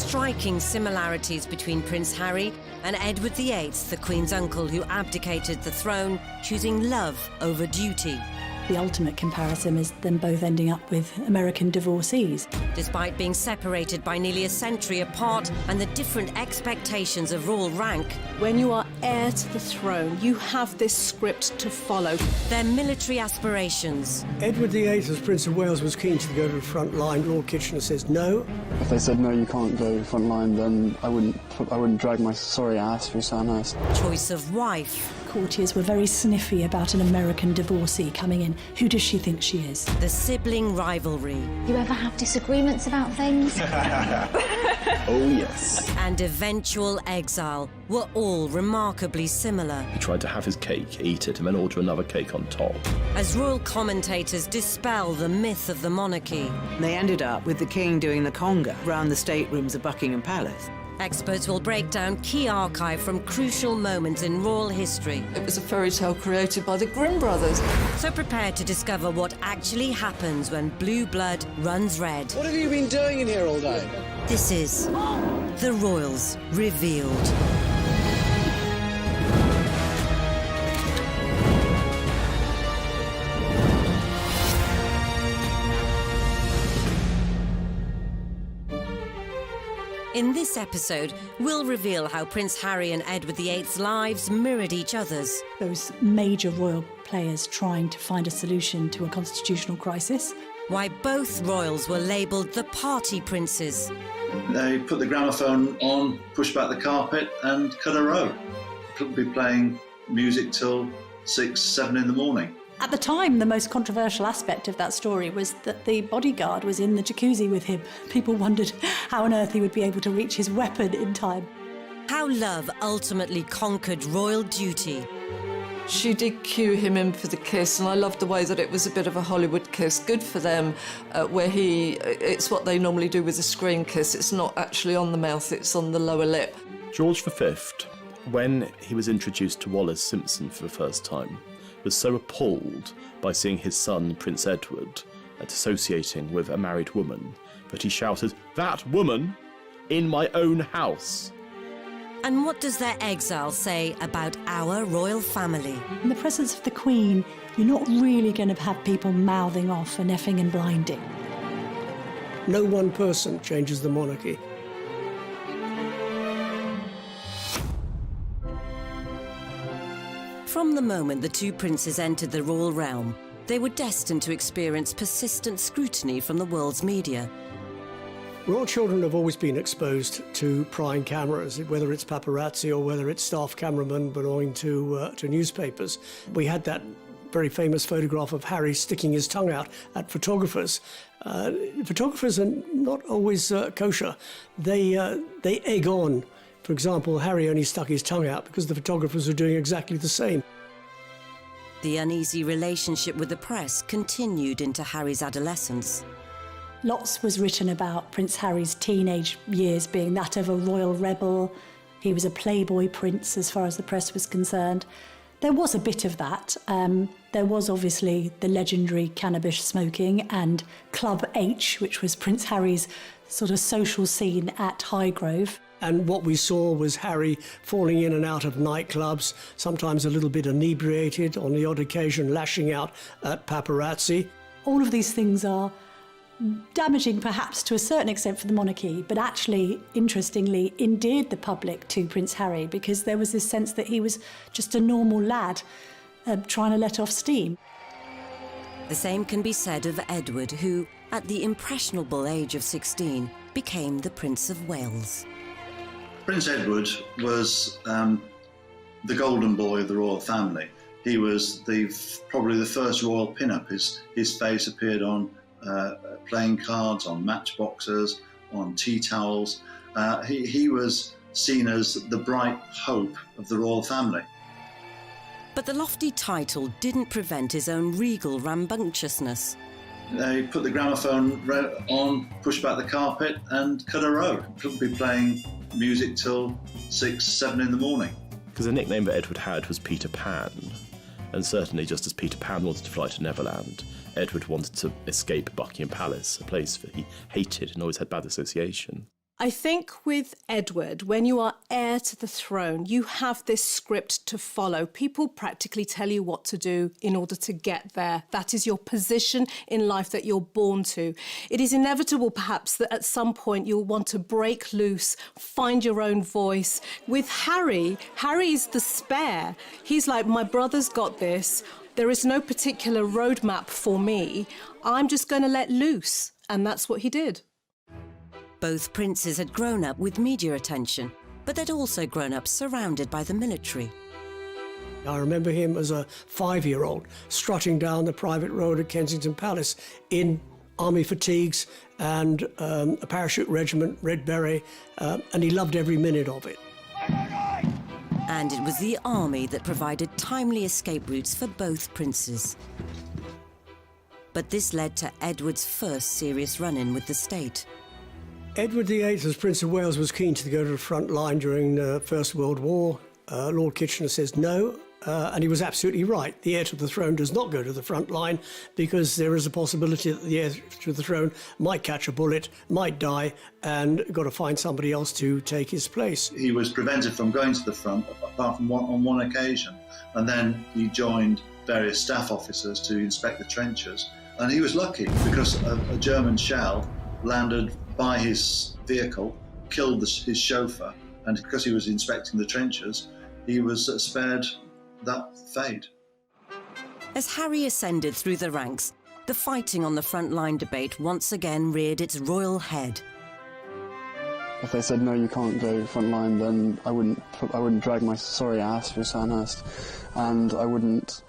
striking similarities between Prince Harry and Edward VIII, the Queen's uncle who abdicated the throne, choosing love over duty. The ultimate comparison is them both ending up with American divorcees. Despite being separated by nearly a century apart and the different expectations of royal rank, when you are heir to the throne, you have this script to follow. their military aspirations, Edward VIII, as Prince of Wales, was keen to go to the front line. Lord Kitchener says no. If they said no, you can't go front line, then I wouldn't drag my sorry ass through Sandhurst. choice of wife, Courtiers were very sniffy about an American divorcee coming in. Who does she think she is? the sibling rivalry, You ever have disagreements about things? Oh, yes. and eventual exile were all remarkably similar. He tried to have his cake, eat it, and then order another cake on top. As royal commentators dispel the myth of the monarchy, They ended up with the king doing the conga round the staterooms of Buckingham Palace. experts will break down key archive from crucial moments in royal history. It was a fairy tale created by the Grimm brothers. So prepare to discover what actually happens when blue blood runs red. What have you been doing in here all day? This is The Royals Revealed. In this episode, we'll reveal how Prince Harry and Edward VIII's lives mirrored each other's, Those major royal players trying to find a solution to a constitutional crisis. why both royals were labelled the party princes, They put the gramophone on, pushed back the carpet and cut a row. Could be playing music till 6, 7 in the morning. At the time, the most controversial aspect of that story was that the bodyguard was in the jacuzzi with him. People wondered how on earth he would be able to reach his weapon in time. how love ultimately conquered royal duty, She did cue him in for the kiss, and I loved the way that it was a bit of a Hollywood kiss. Good for them, where it's what they normally do with a screen kiss. It's not actually on the mouth, it's on the lower lip. George V, when he was introduced to Wallis Simpson for the first time, was so appalled by seeing his son, Prince Edward, associating with a married woman, that he shouted, "That woman in my own house!" And what does their exile say about our royal family? In the presence of the Queen, you're not really going to have people mouthing off and effing and blinding. No one person changes the monarchy. From the moment the two princes entered the royal realm, they were destined to experience persistent scrutiny from the world's media. Royal children have always been exposed to prying cameras, whether it's paparazzi or whether it's staff cameramen belonging to newspapers. We had that very famous photograph of Harry sticking his tongue out at photographers. Photographers are not always kosher. They egg on. For example, Harry only stuck his tongue out because the photographers were doing exactly the same. The uneasy relationship with the press continued into Harry's adolescence. Lots was written about Prince Harry's teenage years being that of a royal rebel. He was a playboy prince as far as the press was concerned. There was a bit of that. There was obviously the legendary cannabis smoking and Club H, which was Prince Harry's sort of social scene at Highgrove. And what we saw was Harry falling in and out of nightclubs, sometimes a little bit inebriated, on the odd occasion lashing out at paparazzi. All of these things are damaging perhaps to a certain extent for the monarchy, but actually, interestingly, endeared the public to Prince Harry because there was this sense that he was just a normal lad trying to let off steam. The same can be said of Edward, who, at the impressionable age of 16, became the Prince of Wales. Prince Edward was the golden boy of the royal family. He was probably the first royal pin-up. His face appeared on playing cards, on matchboxes, on tea towels. He was seen as the bright hope of the royal family. But the lofty title didn't prevent his own regal rambunctiousness. They put the gramophone on, pushed back the carpet and cut a row. Could be playing music till 6, 7 in the morning. Because the nickname that Edward had was Peter Pan, and certainly just as Peter Pan wanted to fly to Neverland, Edward wanted to escape Buckingham Palace, a place that he hated and always had bad association. I think with Edward, when you are heir to the throne, you have this script to follow. People practically tell you what to do in order to get there. That is your position in life that you're born to. It is inevitable, perhaps, that at some point you'll want to break loose, find your own voice. With Harry is the spare. He's like, my brother's got this. There is no particular roadmap for me. I'm just going to let loose. And that's what he did. Both princes had grown up with media attention, but they'd also grown up surrounded by the military. I remember him as a 5-year-old strutting down the private road at Kensington Palace in army fatigues and a parachute regiment, red beret, and he loved every minute of it. And it was the army that provided timely escape routes for both princes. But this led to Edward's first serious run-in with the state. Edward VIII, as Prince of Wales, was keen to go to the front line during the First World War. Lord Kitchener says no, and he was absolutely right. The heir to the throne does not go to the front line because there is a possibility that the heir to the throne might catch a bullet, might die, and got to find somebody else to take his place. He was prevented from going to the front, apart from on one occasion, and then he joined various staff officers to inspect the trenches. And he was lucky because a German shell landed by his vehicle, killed his chauffeur, and because he was inspecting the trenches, he was spared that fate. As Harry ascended through the ranks, the fighting on the front line debate once again reared its royal head. If they said no, you can't go front line, then I wouldn't drag my sorry ass through Sandhurst, and I wouldn't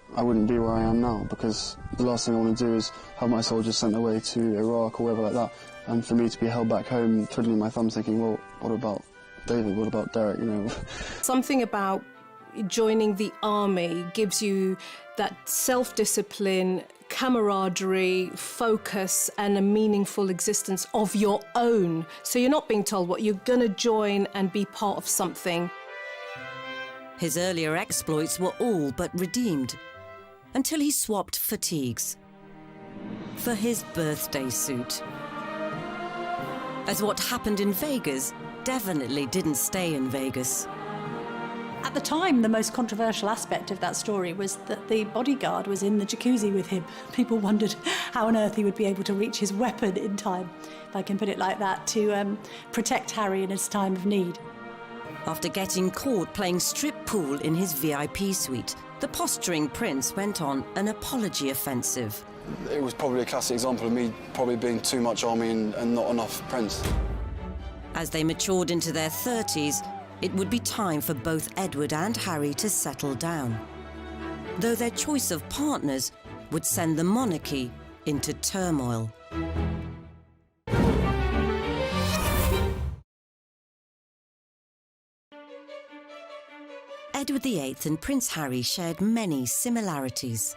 be where I am now, because the last thing I want to do is have my soldiers sent away to Iraq or wherever like that, and for me to be held back home, twiddling my thumbs, thinking, well, what about David? What about Derek? You know. Something about joining the army gives you that self-discipline, camaraderie, focus, and a meaningful existence of your own. So you're not being told what you're going to join and be part of something. His earlier exploits were all but redeemed, until he swapped fatigues for his birthday suit. As what happened in Vegas definitely didn't stay in Vegas. At the time, the most controversial aspect of that story was that the bodyguard was in the jacuzzi with him. People wondered how on earth he would be able to reach his weapon in time, if I can put it like that, to protect Harry in his time of need. After getting caught playing strip pool in his VIP suite, the posturing prince went on an apology offensive. It was probably a classic example of me probably being too much army and not enough prince. As they matured into their 30s, it would be time for both Edward and Harry to settle down, though their choice of partners would send the monarchy into turmoil. Edward VIII and Prince Harry shared many similarities.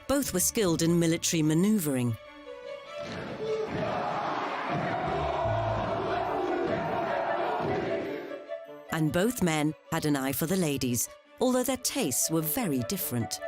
Both were skilled in military manoeuvring. And both men had an eye for the ladies, although their tastes were very different.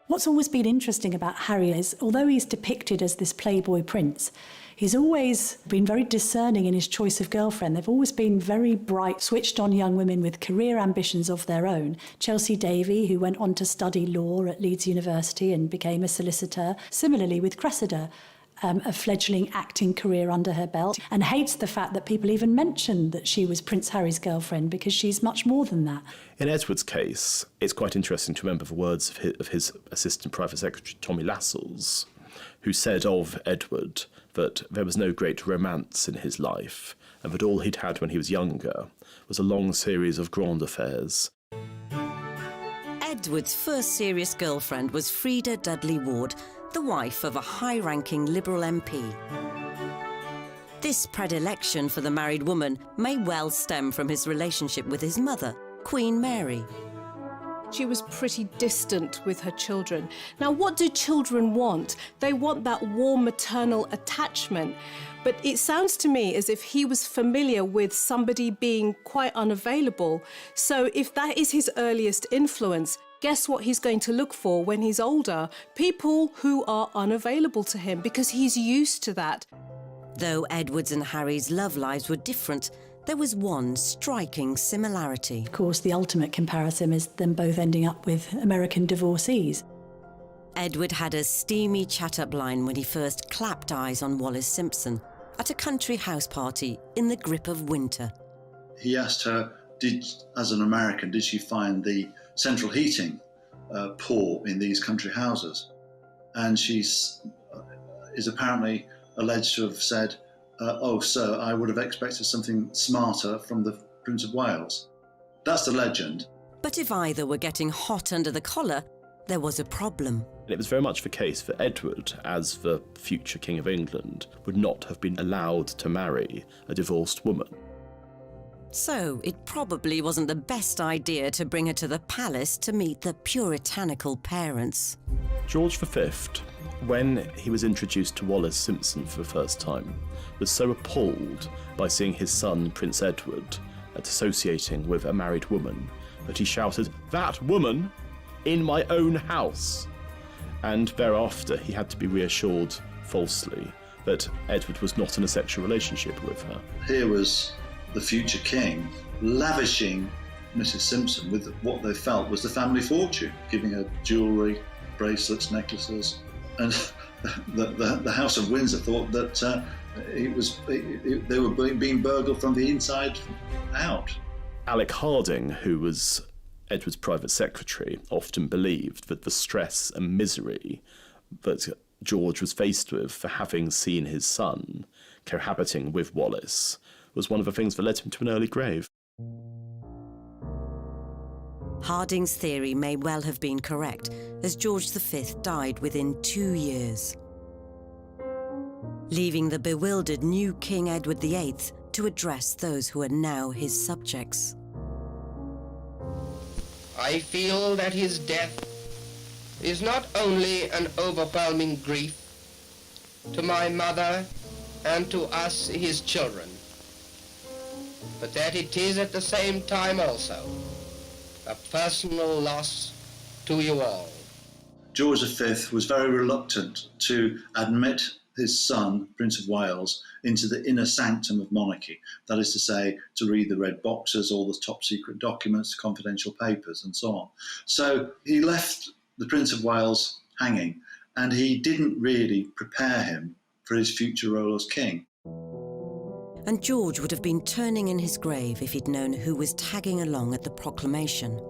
What's always been interesting about Harry is, although he's depicted as this playboy prince, he's always been very discerning in his choice of girlfriend. They've always been very bright, switched-on young women with career ambitions of their own. Chelsea Davy, who went on to study law at Leeds University and became a solicitor. Similarly with Cressida, a fledgling acting career under her belt, and hates the fact that people even mention that she was Prince Harry's girlfriend, because she's much more than that. In Edward's case, it's quite interesting to remember the words of his assistant private secretary, Tommy Lascelles, who said of Edward that there was no great romance in his life, and that all he'd had when he was younger was a long series of grand affairs. Edward's first serious girlfriend was Freda Dudley Ward, the wife of a high-ranking Liberal MP. This predilection for the married woman may well stem from his relationship with his mother, Queen Mary. She was pretty distant with her children. Now, what do children want? They want that warm maternal attachment. But it sounds to me as if he was familiar with somebody being quite unavailable. So if that is his earliest influence, guess what he's going to look for when he's older? People who are unavailable to him, because he's used to that. Though Edward's and Harry's love lives were different, there was one striking similarity. Of course, the ultimate comparison is them both ending up with American divorcees. Edward had a steamy chat-up line when he first clapped eyes on Wallis Simpson at a country house party in the grip of winter. He asked her, as an American, did she find the central heating poor in these country houses? And she is apparently alleged to have said, oh, sir, I would have expected something smarter from the Prince of Wales. That's the legend. But if either were getting hot under the collar, there was a problem. It was very much the case that Edward, as the future King of England, would not have been allowed to marry a divorced woman. So it probably wasn't the best idea to bring her to the palace to meet the puritanical parents. George V, when he was introduced to Wallis Simpson for the first time, was so appalled by seeing his son, Prince Edward, associating with a married woman, that he shouted, "That woman in my own house!" And thereafter he had to be reassured, falsely, that Edward was not in a sexual relationship with her. Here was the future king lavishing Mrs. Simpson with what they felt was the family fortune, giving her jewellery, bracelets, necklaces. And the House of Windsor thought that they were being burgled from the inside out. Alec Harding, who was Edward's private secretary, often believed that the stress and misery that George was faced with for having seen his son cohabiting with Wallis was one of the things that led him to an early grave. Harding's theory may well have been correct, as George V died within 2 years, leaving the bewildered new King Edward VIII to address those who are now his subjects. I feel that his death is not only an overwhelming grief to my mother and to us, his children, but that it is at the same time also a personal loss to you all. George V was very reluctant to admit his son, Prince of Wales, into the inner sanctum of monarchy. That is to say, to read the red boxes, all the top secret documents, confidential papers, and so on. So he left the Prince of Wales hanging, and he didn't really prepare him for his future role as king. And George would have been turning in his grave if he'd known who was tagging along at the proclamation.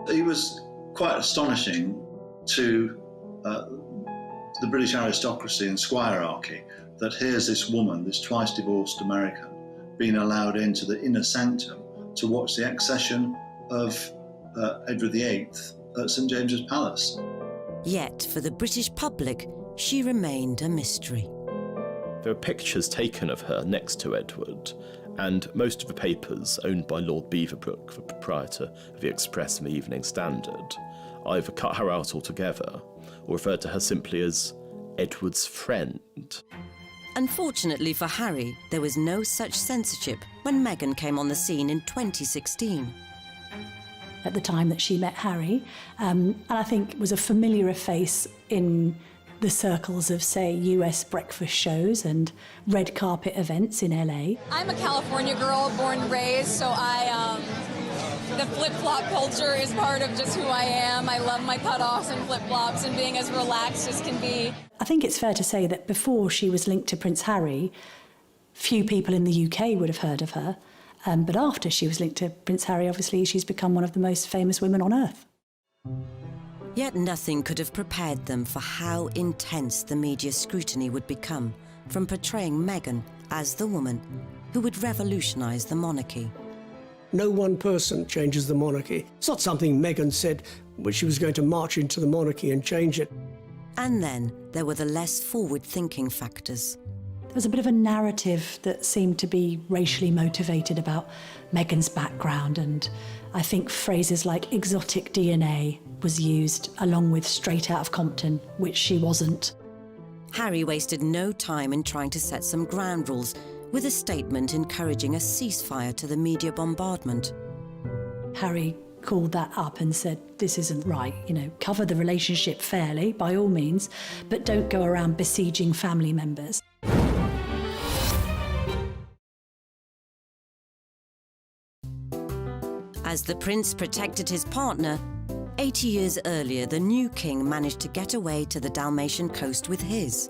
He was quite astonishing to the British aristocracy and squirearchy that here's this woman, this twice divorced American, being allowed into the inner sanctum to watch the accession of Edward VIII at St James's Palace. Yet, for the British public, she remained a mystery. There are pictures taken of her next to Edward, and most of the papers owned by Lord Beaverbrook, the proprietor of the Express and the Evening Standard, either cut her out altogether or referred to her simply as Edward's friend. Unfortunately for Harry, there was no such censorship when Meghan came on the scene in 2016. At the time that she met Harry, and I think was a familiar face in the circles of, say, US breakfast shows and red carpet events in LA. I'm a California girl, born and raised, so the flip-flop culture is part of just who I am. I love my cutoffs and flip-flops and being as relaxed as can be. I think it's fair to say that before she was linked to Prince Harry, few people in the UK would have heard of her. But after she was linked to Prince Harry, obviously, she's become one of the most famous women on earth. Yet nothing could have prepared them for how intense the media scrutiny would become from portraying Meghan as the woman who would revolutionise the monarchy. No one person changes the monarchy. It's not something Meghan said when she was going to march into the monarchy and change it. And then there were the less forward-thinking factors. There was a bit of a narrative that seemed to be racially motivated about Meghan's background, and I think phrases like exotic DNA was used along with straight out of Compton, which she wasn't. Harry wasted no time in trying to set some ground rules with a statement encouraging a ceasefire to the media bombardment. Harry called that up and said, this isn't right, cover the relationship fairly, by all means, but don't go around besieging family members. As the prince protected his partner, 80 years earlier, the new king managed to get away to the Dalmatian coast with his.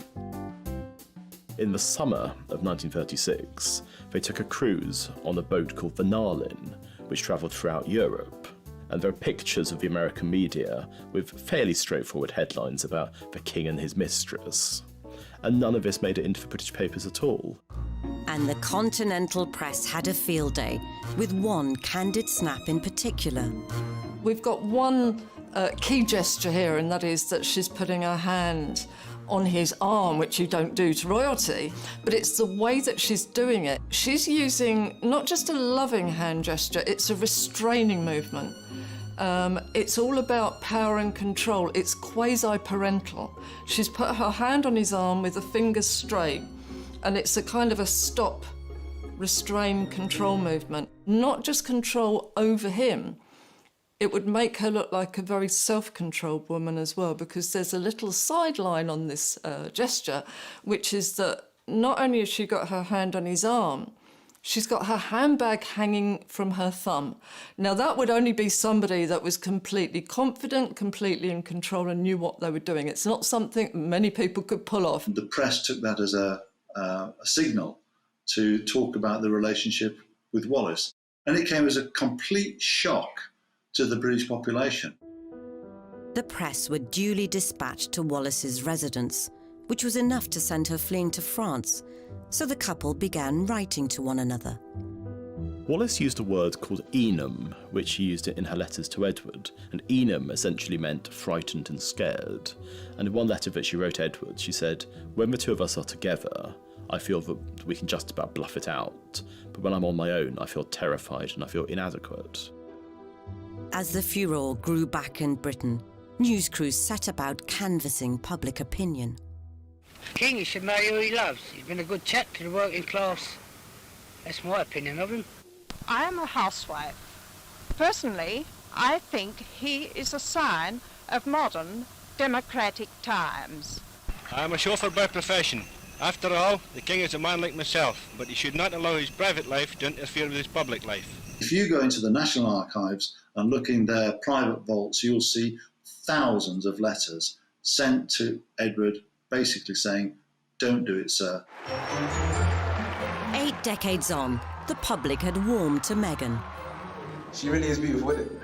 In the summer of 1936, they took a cruise on a boat called the Narlin, which travelled throughout Europe. And there are pictures of the American media with fairly straightforward headlines about the king and his mistress. And none of this made it into the British papers at all. And the continental press had a field day, with one candid snap in particular. We've got one key gesture here, and that is that she's putting her hand on his arm, which you don't do to royalty, but it's the way that she's doing it. She's using not just a loving hand gesture, it's a restraining movement. It's all about power and control. It's quasi-parental. She's put her hand on his arm with the fingers straight, and it's a kind of a stop, restrain, control movement. Not just control over him. It would make her look like a very self-controlled woman as well, because there's a little sideline on this gesture, which is that not only has she got her hand on his arm, she's got her handbag hanging from her thumb. Now, that would only be somebody that was completely confident, completely in control and knew what they were doing. It's not something many people could pull off. The press took that as a signal to talk about the relationship with Wallis. And it came as a complete shock to the British population. The press were duly dispatched to Wallis's residence, which was enough to send her fleeing to France, so the couple began writing to one another. Wallis used a word called enum, which she used in her letters to Edward, and enum essentially meant frightened and scared. And in one letter that she wrote Edward, she said, "When the two of us are together, I feel that we can just about bluff it out, but when I'm on my own, I feel terrified and I feel inadequate." As the furore grew back in Britain, news crews set about canvassing public opinion. King, he should marry who he loves. He's been a good chap to the working class. That's my opinion of him. I am a housewife. Personally, I think he is a sign of modern democratic times. I am a chauffeur by profession. After all, the king is a man like myself, but he should not allow his private life to interfere with his public life. If you go into the National Archives and look in their private vaults, you'll see thousands of letters sent to Edward basically saying, "Don't do it, sir." 8 decades on, the public had warmed to Meghan. She really is beautiful, isn't it?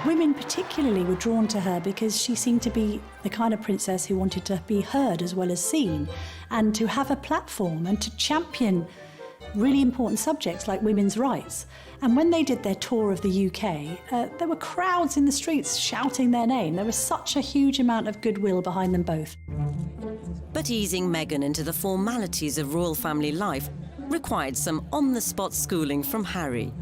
Women particularly were drawn to her because she seemed to be the kind of princess who wanted to be heard as well as seen, and to have a platform and to champion really important subjects like women's rights. And when they did their tour of the UK, there were crowds in the streets shouting their name. There was such a huge amount of goodwill behind them both. But easing Meghan into the formalities of royal family life required some on-the-spot schooling from Harry.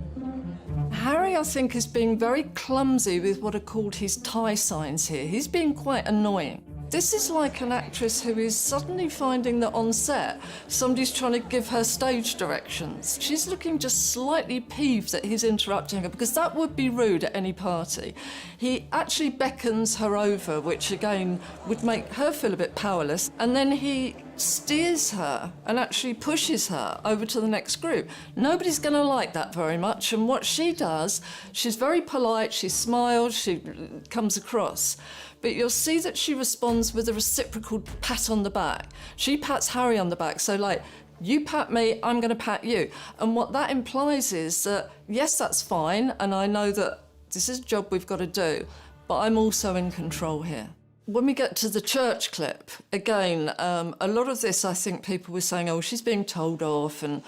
Harry, I think, is being very clumsy with what are called his tie signs here. He's being quite annoying. This is like an actress who is suddenly finding that on set, somebody's trying to give her stage directions. She's looking just slightly peeved that he's interrupting her, because that would be rude at any party. He actually beckons her over, which again would make her feel a bit powerless, and then he steers her and actually pushes her over to the next group. Nobody's going to like that very much, and what she does, she's very polite, she smiles, she comes across. But you'll see that she responds with a reciprocal pat on the back. She pats Harry on the back, so like, you pat me, I'm going to pat you. And what that implies is that, yes, that's fine, and I know that this is a job we've got to do, but I'm also in control here. When we get to the church clip, again, a lot of this, I think people were saying, oh, she's being told off and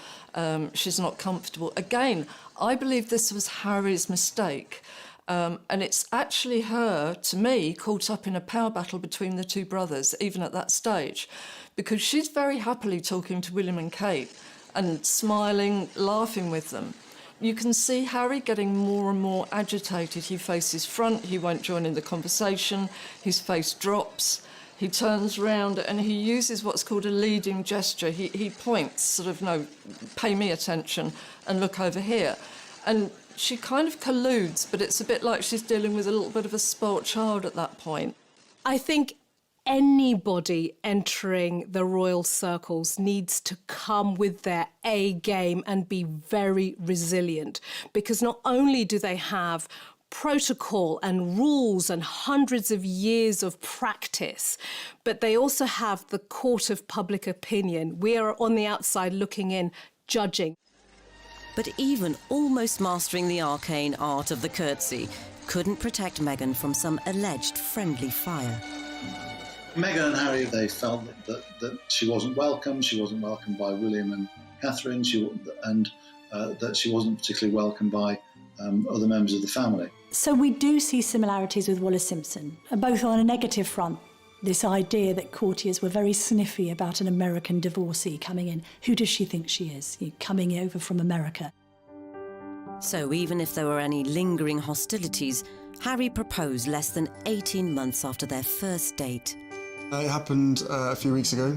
she's not comfortable. Again, I believe this was Harry's mistake. And it's actually her, to me, caught up in a power battle between the two brothers, even at that stage, because she's very happily talking to William and Kate and smiling, laughing with them. You can see Harry getting more and more agitated. He faces front, he won't join in the conversation, his face drops, he turns round and he uses what's called a leading gesture. He points, sort of, no, pay me attention and look over here. And she kind of colludes, but it's a bit like she's dealing with a little bit of a spoilt child at that point. I think anybody entering the royal circles needs to come with their A game and be very resilient, because not only do they have protocol and rules and hundreds of years of practice, but they also have the court of public opinion. We are on the outside looking in, judging. But even almost mastering the arcane art of the curtsy couldn't protect Meghan from some alleged friendly fire. Meghan and Harry, they felt that she wasn't welcome. She wasn't welcomed by William and Catherine, and that she wasn't particularly welcomed by other members of the family. So we do see similarities with Wallis Simpson, both on a negative front. This idea that courtiers were very sniffy about an American divorcee coming in. Who does she think she is, coming over from America? So even if there were any lingering hostilities, Harry proposed less than 18 months after their first date. It happened a few weeks ago,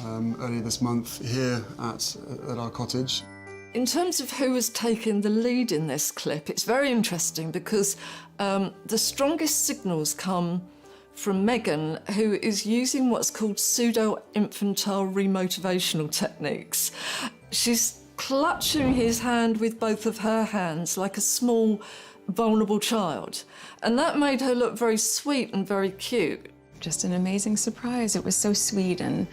earlier this month, here at our cottage. In terms of who has taken the lead in this clip, it's very interesting because the strongest signals come from Meghan, who is using what's called pseudo-infantile remotivational techniques. She's clutching his hand with both of her hands like a small, vulnerable child. And that made her look very sweet and very cute. Just an amazing surprise. It was so sweet and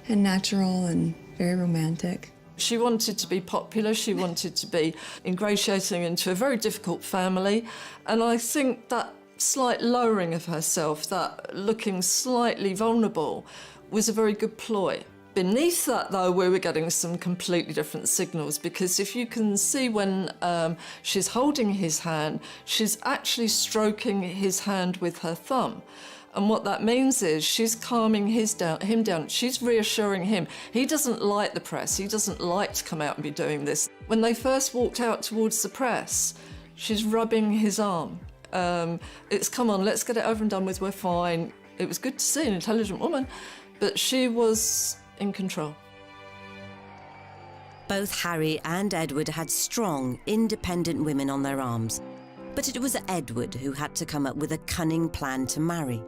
natural and very romantic. She wanted to be popular, she wanted to be ingratiating into a very difficult family, and I think that slight lowering of herself, that looking slightly vulnerable, was a very good ploy. Beneath that, though, we were getting some completely different signals, because if you can see when she's holding his hand, she's actually stroking his hand with her thumb. And what that means is she's calming him down. She's reassuring him. He doesn't like the press. He doesn't like to come out and be doing this. When they first walked out towards the press, she's rubbing his arm. It's, come on, let's get it over and done with, we're fine. It was good to see an intelligent woman, but she was in control. Both Harry and Edward had strong, independent women on their arms. But it was Edward who had to come up with a cunning plan to marry.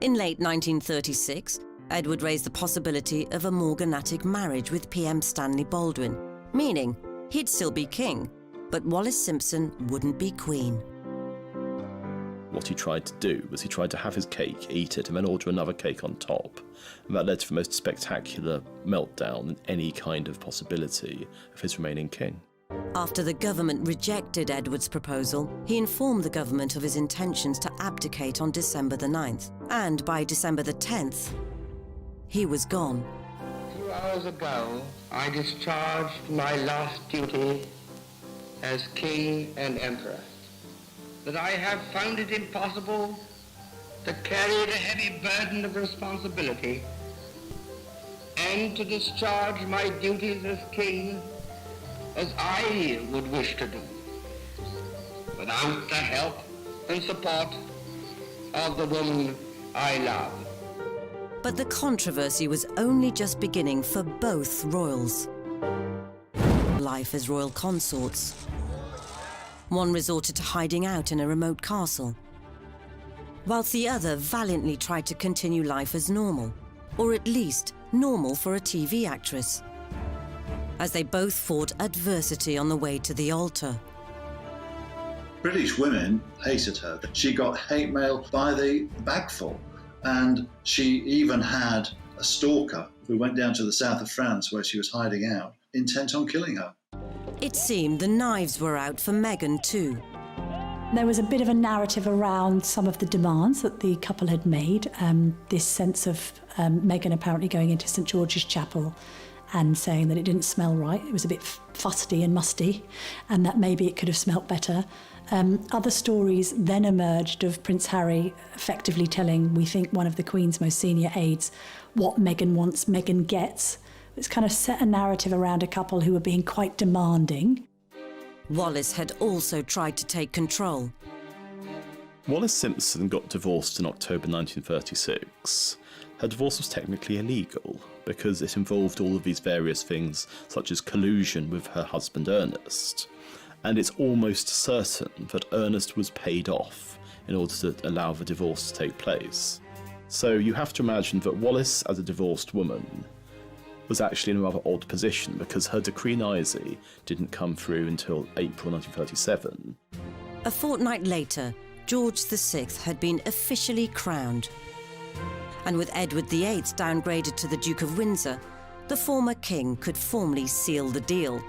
In late 1936, Edward raised the possibility of a morganatic marriage with PM Stanley Baldwin, meaning he'd still be king, but Wallis Simpson wouldn't be queen. What he tried to do was he tried to have his cake, eat it, and then order another cake on top. And that led to the most spectacular meltdown in any kind of possibility of his remaining king. After the government rejected Edward's proposal, he informed the government of his intentions to abdicate on December the 9th. And by December the 10th, he was gone. 2 hours ago, I discharged my last duty as king and emperor. That I have found it impossible to carry the heavy burden of responsibility and to discharge my duties as king as I would wish to do, without the help and support of the woman I love. But the controversy was only just beginning for both royals. Life as royal consorts. One resorted to hiding out in a remote castle, whilst the other valiantly tried to continue life as normal, or at least normal for a TV actress, as they both fought adversity on the way to the altar. British women hated her. She got hate mail by the bagful, and she even had a stalker who went down to the south of France where she was hiding out, intent on killing her. It seemed the knives were out for Meghan too. There was a bit of a narrative around some of the demands that the couple had made, this sense of Meghan apparently going into St George's Chapel and saying that it didn't smell right. It was a bit fusty and musty, and that maybe it could have smelt better. Other stories then emerged of Prince Harry effectively telling, we think, one of the Queen's most senior aides what Meghan wants, Meghan gets. It's kind of set a narrative around a couple who were being quite demanding. Wallis had also tried to take control. Wallis Simpson got divorced in October 1936. Her divorce was technically illegal because it involved all of these various things, such as collusion with her husband Ernest. And it's almost certain that Ernest was paid off in order to allow the divorce to take place. So you have to imagine that Wallis, as a divorced woman, was actually in a rather odd position because her decree nisi didn't come through until April 1937. A fortnight later, George VI had been officially crowned. And with Edward VIII downgraded to the Duke of Windsor, the former king could formally seal the deal.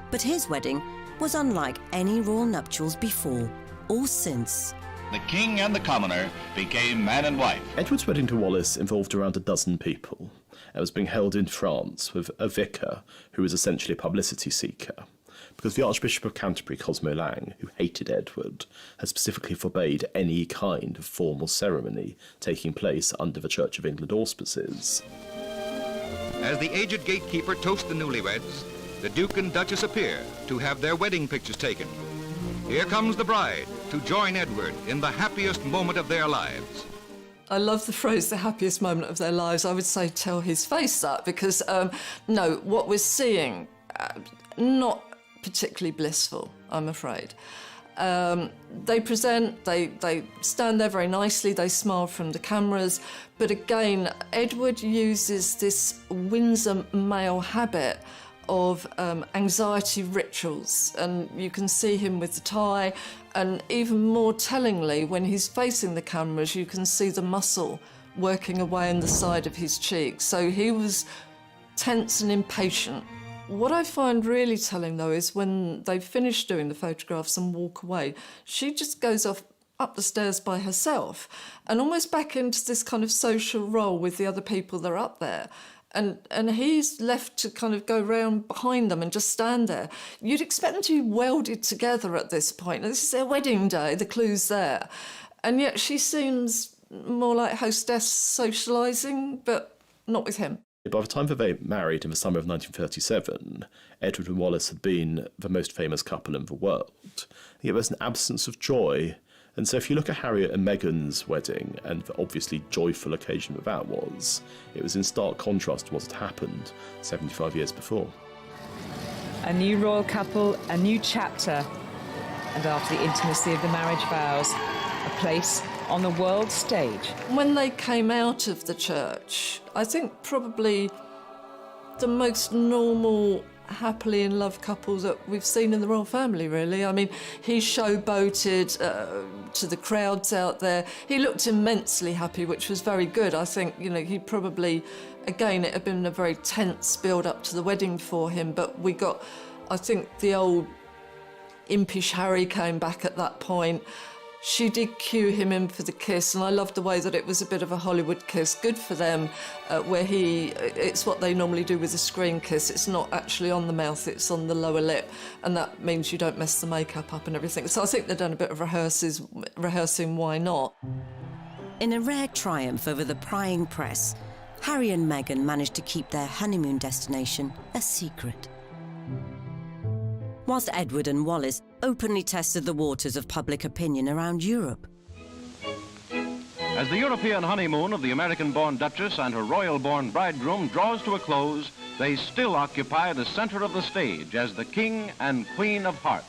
But his wedding was unlike any royal nuptials before or since. The king and the commoner became man and wife. Edward's wedding to Wallis involved around a dozen people. It was being held in France with a vicar who was essentially a publicity seeker, because the Archbishop of Canterbury, Cosmo Lang, who hated Edward, had specifically forbade any kind of formal ceremony taking place under the Church of England auspices. As the aged gatekeeper toasts the newlyweds, the Duke and Duchess appear to have their wedding pictures taken. Here comes the bride to join Edward in the happiest moment of their lives. I love the phrase, the happiest moment of their lives. I would say tell his face that, because, no, what we're seeing, not particularly blissful, I'm afraid. They present, they stand there very nicely, they smile from the cameras, but again, Edward uses this Windsor male habit of anxiety rituals, and you can see him with the tie, and even more tellingly, when he's facing the cameras, you can see the muscle working away on the side of his cheek. So he was tense and impatient. What I find really telling, though, is when they finish doing the photographs and walk away, she just goes off up the stairs by herself and almost back into this kind of social role with the other people that are up there. And he's left to kind of go round behind them and just stand there. You'd expect them to be welded together at this point. This is their wedding day, the clue's there. And yet she seems more like hostess socialising, but not with him. By the time that they married in the summer of 1937, Edward and Wallis had been the most famous couple in the world. Yet there's an absence of joy. And so if you look at Harriet and Meghan's wedding, and the obviously joyful occasion that was, it was in stark contrast to what had happened 75 years before. A new royal couple, a new chapter, and after the intimacy of the marriage vows, a place on the world stage. When they came out of the church, I think probably the most normal, happily in love couple that we've seen in the royal family, really. I mean, he showboated to the crowds out there. He looked immensely happy, which was very good. I think, you know, he probably, again, it had been a very tense build-up to the wedding for him, but we got, I think, the old impish Harry came back at that point. She did cue him in for the kiss, and I loved the way that it was a bit of a Hollywood kiss. Good for them, where it's what they normally do with a screen kiss. It's not actually on the mouth, it's on the lower lip, and that means you don't mess the makeup up and everything. So I think they've done a bit of rehearsing, why not? In a rare triumph over the prying press, Harry and Meghan managed to keep their honeymoon destination a secret. Whilst Edward and Wallis openly tested the waters of public opinion around Europe. As the European honeymoon of the American-born Duchess and her royal-born bridegroom draws to a close, they still occupy the center of the stage as the King and Queen of Hearts.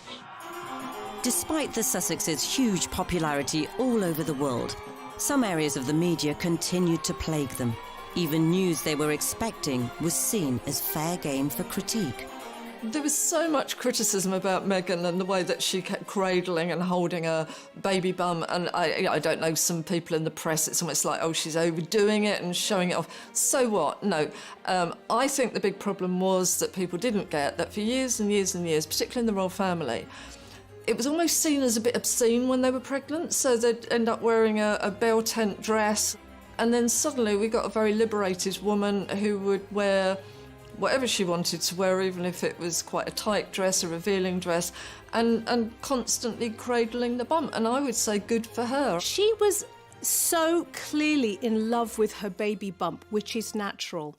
Despite the Sussexes' huge popularity all over the world, some areas of the media continued to plague them. Even news they were expecting was seen as fair game for critique. There was so much criticism about Meghan and the way that she kept cradling and holding her baby bum, and I don't know, some people in the press, it's almost like, oh, she's overdoing it and showing it off. So what? No. I think the big problem was that people didn't get that for years and years and years, particularly in the royal family, it was almost seen as a bit obscene when they were pregnant, so they'd end up wearing a bell tent dress, and then suddenly we got a very liberated woman who would wear whatever she wanted to wear, even if it was quite a tight dress, a revealing dress, and constantly cradling the bum. And I would say good for her. She was so clearly in love with her baby bump, which is natural.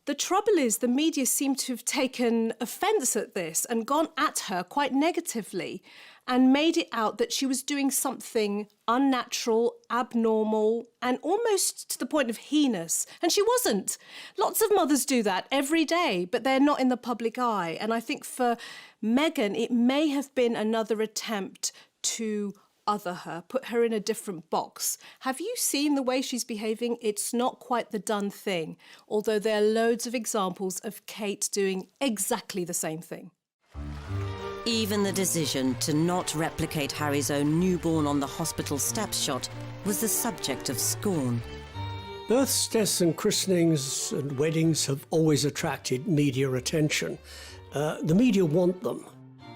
The trouble is the media seem to have taken offence at this and gone at her quite negatively and made it out that she was doing something unnatural, abnormal, and almost to the point of heinous. And she wasn't. Lots of mothers do that every day, but they're not in the public eye. And I think for Meghan, it may have been another attempt to other her, put her in a different box. Have you seen the way she's behaving? It's not quite the done thing, although there are loads of examples of Kate doing exactly the same thing. Even the decision to not replicate Harry's own newborn on the hospital steps shot was the subject of scorn. Births, deaths and christenings and weddings have always attracted media attention. The media want them.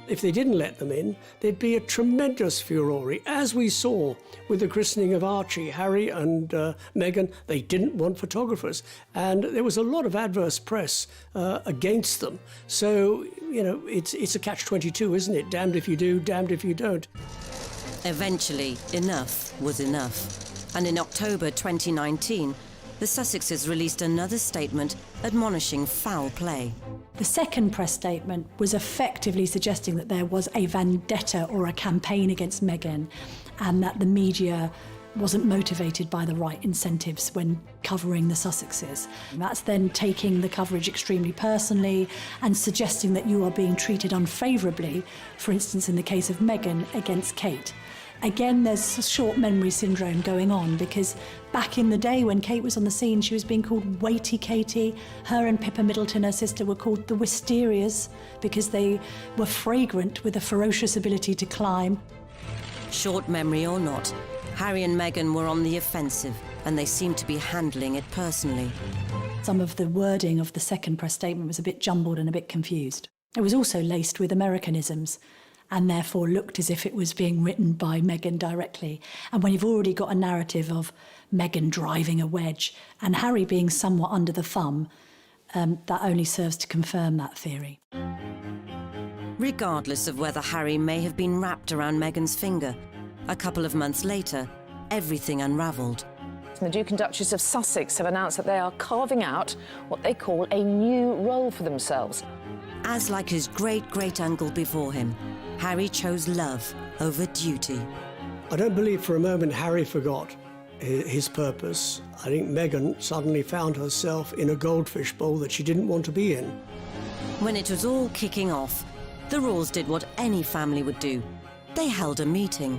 If they didn't let them in, there'd be a tremendous furore, as we saw with the christening of Archie. Harry and Meghan, they didn't want photographers, and there was a lot of adverse press against them. So, you know, it's a catch-22, isn't it? Damned if you do, damned if you don't. Eventually, enough was enough. And in October 2019, the Sussexes released another statement admonishing foul play. The second press statement was effectively suggesting that there was a vendetta or a campaign against Meghan, and that the media wasn't motivated by the right incentives when covering the Sussexes. And that's then taking the coverage extremely personally and suggesting that you are being treated unfavourably, for instance in the case of Meghan against Kate. Again, there's short memory syndrome going on, because back in the day when Kate was on the scene, she was being called Weighty Katie. Her and Pippa Middleton, her sister, were called the Wisterias because they were fragrant with a ferocious ability to climb. Short memory or not, Harry and Meghan were on the offensive, and they seemed to be handling it personally. Some of the wording of the second press statement was a bit jumbled and a bit confused. It was also laced with Americanisms, and therefore looked as if it was being written by Meghan directly. And when you've already got a narrative of Meghan driving a wedge and Harry being somewhat under the thumb, that only serves to confirm that theory. Regardless of whether Harry may have been wrapped around Meghan's finger, a couple of months later, everything unravelled. The Duke and Duchess of Sussex have announced that they are carving out what they call a new role for themselves. As like his great-great-uncle before him, Harry chose love over duty. I don't believe for a moment Harry forgot his purpose. I think Meghan suddenly found herself in a goldfish bowl that she didn't want to be in. When it was all kicking off, the Royals did what any family would do. They held a meeting.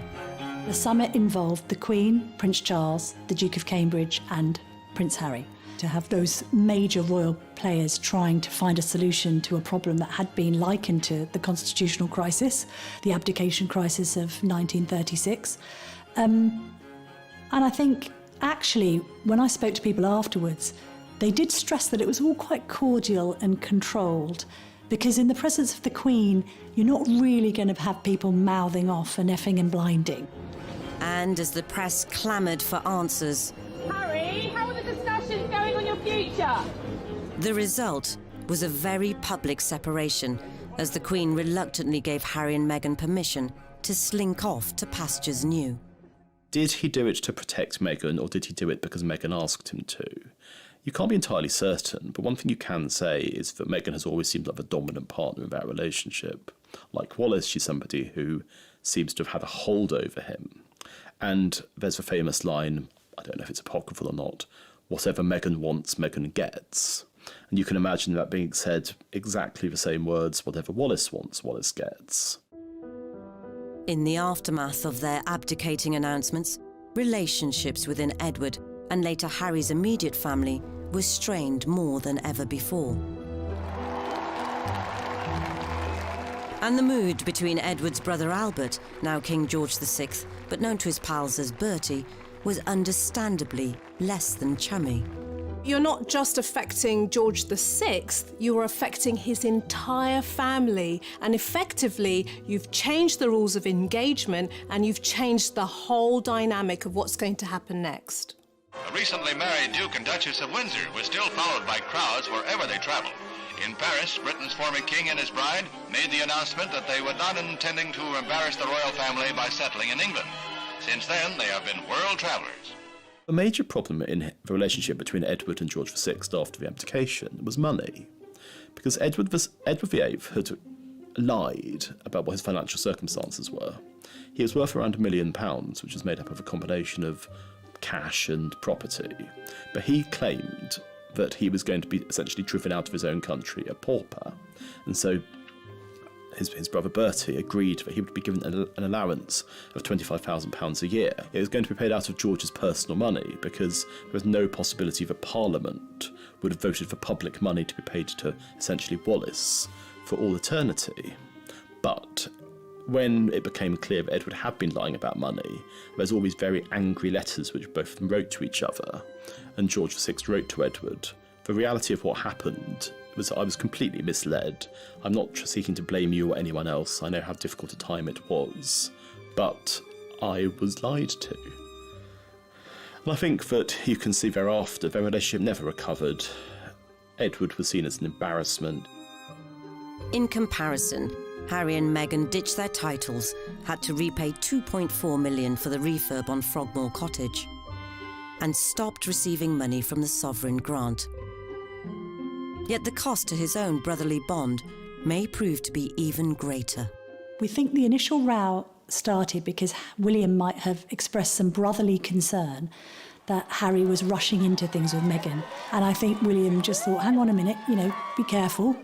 The summit involved the Queen, Prince Charles, the Duke of Cambridge and Prince Harry. To have those major royal players trying to find a solution to a problem that had been likened to the constitutional crisis, the abdication crisis of 1936. And I think, actually, when I spoke to people afterwards, they did stress that it was all quite cordial and controlled, because in the presence of the Queen, you're not really going to have people mouthing off and effing and blinding. And as the press clamoured for answers, Harry, how are the discussions going on your future? The result was a very public separation, as the Queen reluctantly gave Harry and Meghan permission to slink off to pastures new. Did he do it to protect Meghan, or did he do it because Meghan asked him to? You can't be entirely certain, but one thing you can say is that Meghan has always seemed like the dominant partner in that relationship. Like Wallis, she's somebody who seems to have had a hold over him. And there's the famous line, I don't know if it's apocryphal or not, whatever Meghan wants, Meghan gets. And you can imagine that being said exactly the same words, whatever Wallis wants, Wallis gets. In the aftermath of their abdicating announcements, relationships within Edward and later Harry's immediate family were strained more than ever before. And the mood between Edward's brother Albert, now King George VI, but known to his pals as Bertie, was understandably less than chummy. You're not just affecting George VI, you are affecting his entire family. And effectively, you've changed the rules of engagement and you've changed the whole dynamic of what's going to happen next. The recently married Duke and Duchess of Windsor were still followed by crowds wherever they traveled. In Paris, Britain's former king and his bride made the announcement that they were not intending to embarrass the royal family by settling in England. Since then, they have been world travelers. A major problem in the relationship between Edward and George VI after the abdication was money, because Edward VIII had lied about what his financial circumstances were. He was worth around £1 million, which was made up of a combination of cash and property, but he claimed that he was going to be essentially driven out of his own country, a pauper, and so his brother Bertie agreed that he would be given an allowance of £25,000 a year. It was going to be paid out of George's personal money because there was no possibility that Parliament would have voted for public money to be paid to essentially Wallace for all eternity. But when it became clear that Edward had been lying about money, there's all these very angry letters which both of them wrote to each other, and George VI wrote to Edward. The reality of what happened was I was completely misled. I'm not seeking to blame you or anyone else. I know how difficult a time it was, but I was lied to. And I think that you can see thereafter their relationship never recovered. Edward was seen as an embarrassment. In comparison, Harry and Meghan ditched their titles, had to repay £2.4 million for the refurb on Frogmore Cottage, and stopped receiving money from the sovereign grant. Yet the cost to his own brotherly bond may prove to be even greater. We think the initial row started because William might have expressed some brotherly concern that Harry was rushing into things with Meghan. And I think William just thought, hang on a minute, be careful.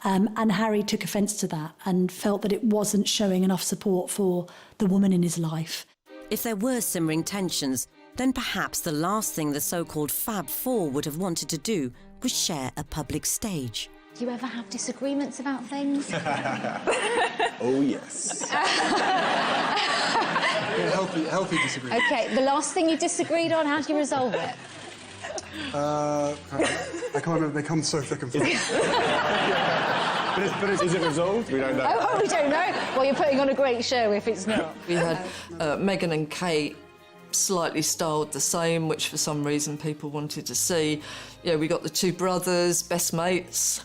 And Harry took offence to that and felt that it wasn't showing enough support for the woman in his life. If there were simmering tensions, then perhaps the last thing the so-called Fab Four would have wanted to do was share a public stage. Do you ever have disagreements about things? Oh, yes. Healthy disagreement. OK, the last thing you disagreed on, how do you resolve it? I can't remember. They come so thick and fast. But is it resolved? We don't know. Oh, we don't know. Well, you're putting on a great show if it's not. We had Meghan and Kate slightly styled the same, which for some reason people wanted to see. Yeah, we got the two brothers, best mates,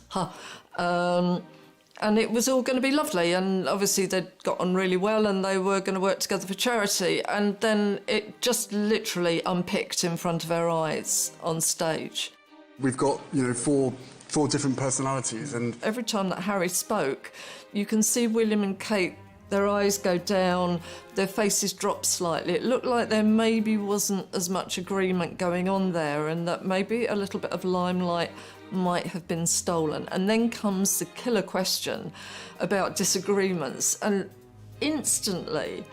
and it was all going to be lovely, and obviously they'd got on really well and they were going to work together for charity, and then it just literally unpicked in front of our eyes on stage. We've got, four different personalities, and every time that Harry spoke, you can see William and Kate, their eyes go down, their faces drop slightly. It looked like there maybe wasn't as much agreement going on there, and that maybe a little bit of limelight might have been stolen. And then comes the killer question about disagreements, and instantly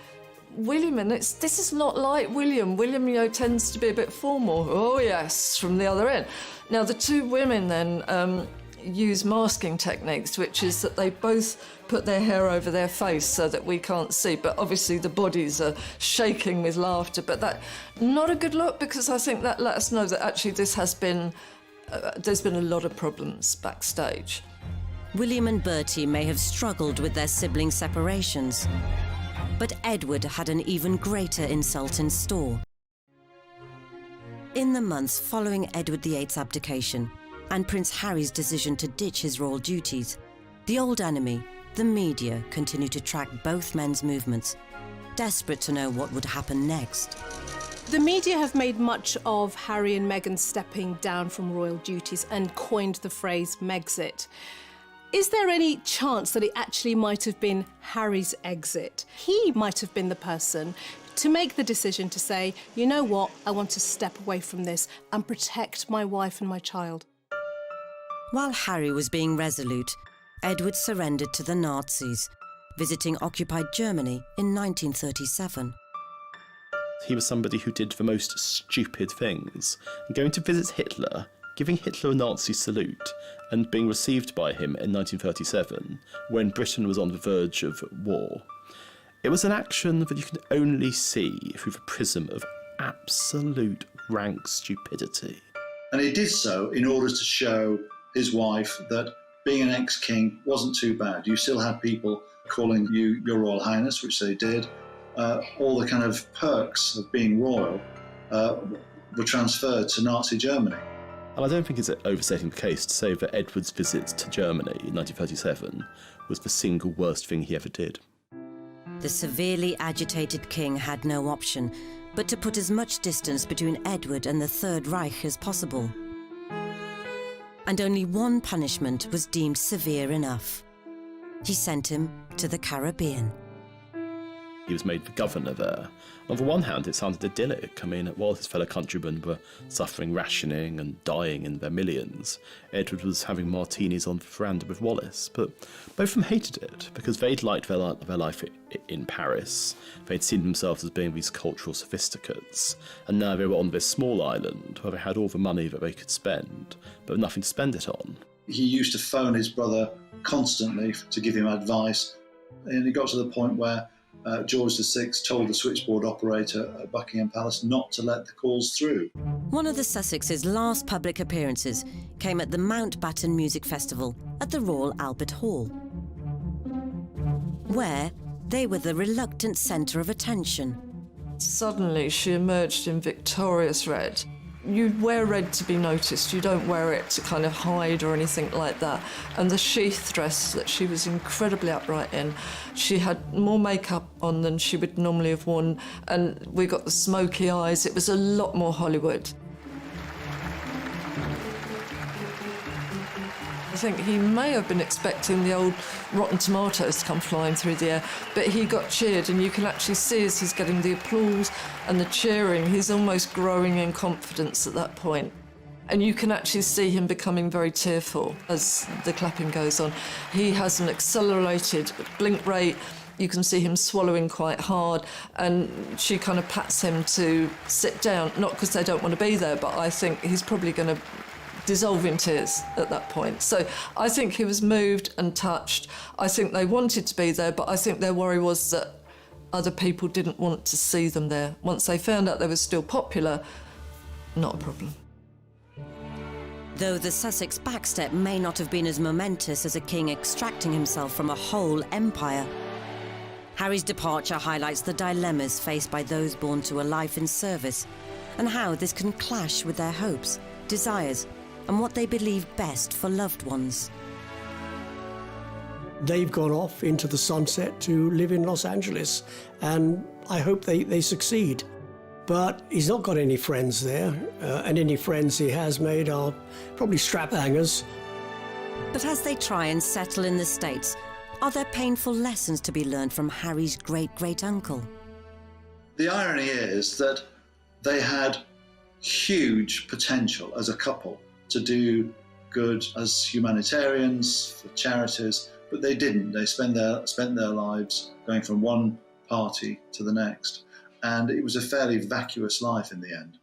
William, and this is not like William. William, tends to be a bit formal. Oh yes, from the other end. Now the two women then use masking techniques, which is that they both put their hair over their face so that we can't see, but obviously the bodies are shaking with laughter. But that, not a good look, because I think that let us know that actually this has been, there's been a lot of problems backstage. William and Bertie may have struggled with their sibling separations, but Edward had an even greater insult in store. In the months following Edward VIII's abdication and Prince Harry's decision to ditch his royal duties, the old enemy, the media, continued to track both men's movements, desperate to know what would happen next. The media have made much of Harry and Meghan stepping down from royal duties and coined the phrase Megxit. Is there any chance that it actually might have been Harry's exit? He might have been the person to make the decision to say, you know what, I want to step away from this and protect my wife and my child. While Harry was being resolute, Edward surrendered to the Nazis, visiting occupied Germany in 1937. He was somebody who did the most stupid things, going to visit Hitler, giving Hitler a Nazi salute, and being received by him in 1937, when Britain was on the verge of war. It was an action that you can only see through the prism of absolute rank stupidity. And he did so in order to show his wife that being an ex-king wasn't too bad. You still had people calling you Your Royal Highness, which they did. All the kind of perks of being royal were transferred to Nazi Germany. And I don't think it's overstating the case to say that Edward's visit to Germany in 1937 was the single worst thing he ever did. The severely agitated king had no option but to put as much distance between Edward and the Third Reich as possible. And only one punishment was deemed severe enough. He sent him to the Caribbean. He was made the governor there. On the one hand, it sounded idyllic. I mean, while his fellow countrymen were suffering rationing and dying in their millions, Edward was having martinis on the veranda with Wallis. But both of them hated it, because they'd liked their life in Paris. They'd seen themselves as being these cultural sophisticates, and now they were on this small island where they had all the money that they could spend, but nothing to spend it on. He used to phone his brother constantly to give him advice, and it got to the point where George VI told the switchboard operator at Buckingham Palace not to let the calls through. One of the Sussexes' last public appearances came at the Mountbatten Music Festival at the Royal Albert Hall, where they were the reluctant centre of attention. Suddenly she emerged in victorious red. You wear red to be noticed, you don't wear it to kind of hide or anything like that. And the sheath dress that she was incredibly upright in, she had more makeup on than she would normally have worn, and we got the smoky eyes. It was a lot more Hollywood. I think he may have been expecting the old rotten tomatoes to come flying through the air, but he got cheered, and you can actually see as he's getting the applause and the cheering, he's almost growing in confidence at that point. And you can actually see him becoming very tearful as the clapping goes on. He has an accelerated blink rate. You can see him swallowing quite hard, and she kind of pats him to sit down, not because they don't want to be there, but I think he's probably going to dissolve in tears at that point. So I think he was moved and touched. I think they wanted to be there, but I think their worry was that other people didn't want to see them there. Once they found out they were still popular, not a problem. Though the Sussex backstep may not have been as momentous as a king extracting himself from a whole empire, Harry's departure highlights the dilemmas faced by those born to a life in service, and how this can clash with their hopes, desires, and what they believe best for loved ones. They've gone off into the sunset to live in Los Angeles, and I hope they succeed. But he's not got any friends there, and any friends he has made are probably strap hangers. But as they try and settle in the States, are there painful lessons to be learned from Harry's great-great-uncle? The irony is that they had huge potential as a couple to do good as humanitarians, for charities, but they didn't. They spent their lives going from one party to the next, and it was a fairly vacuous life in the end.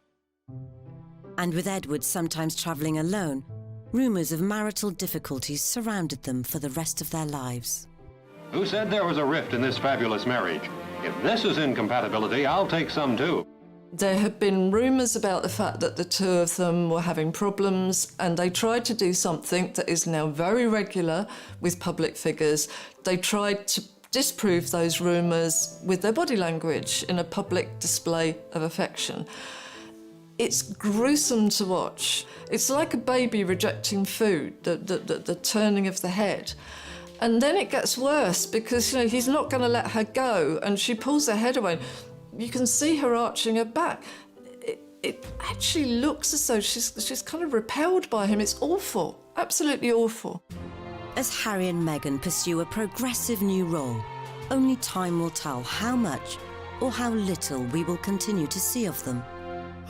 And with Edward sometimes travelling alone, rumours of marital difficulties surrounded them for the rest of their lives. Who said there was a rift in this fabulous marriage? If this is incompatibility, I'll take some too. There had been rumours about the fact that the two of them were having problems, and they tried to do something that is now very regular with public figures. They tried to disprove those rumours with their body language in a public display of affection. It's gruesome to watch. It's like a baby rejecting food, the turning of the head. And then it gets worse because, he's not going to let her go, and she pulls her head away. You can see her arching her back. It actually looks as though she's kind of repelled by him. It's awful, absolutely awful. As Harry and Meghan pursue a progressive new role, only time will tell how much or how little we will continue to see of them.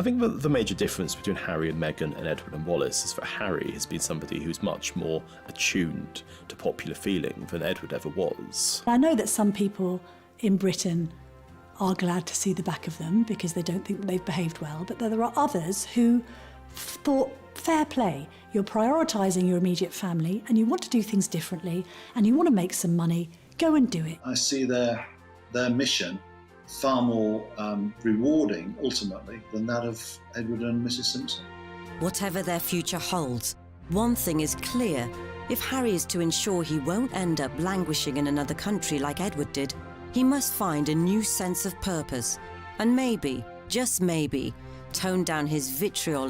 I think that the major difference between Harry and Meghan and Edward and Wallis is that Harry has been somebody who's much more attuned to popular feeling than Edward ever was. I know that some people in Britain are glad to see the back of them because they don't think that they've behaved well, but there are others who thought, fair play, you're prioritising your immediate family and you want to do things differently and you want to make some money, go and do it. I see their mission far more rewarding, ultimately, than that of Edward and Mrs. Simpson. Whatever their future holds, one thing is clear. If Harry is to ensure he won't end up languishing in another country like Edward did, he must find a new sense of purpose and maybe, just maybe, tone down his vitriol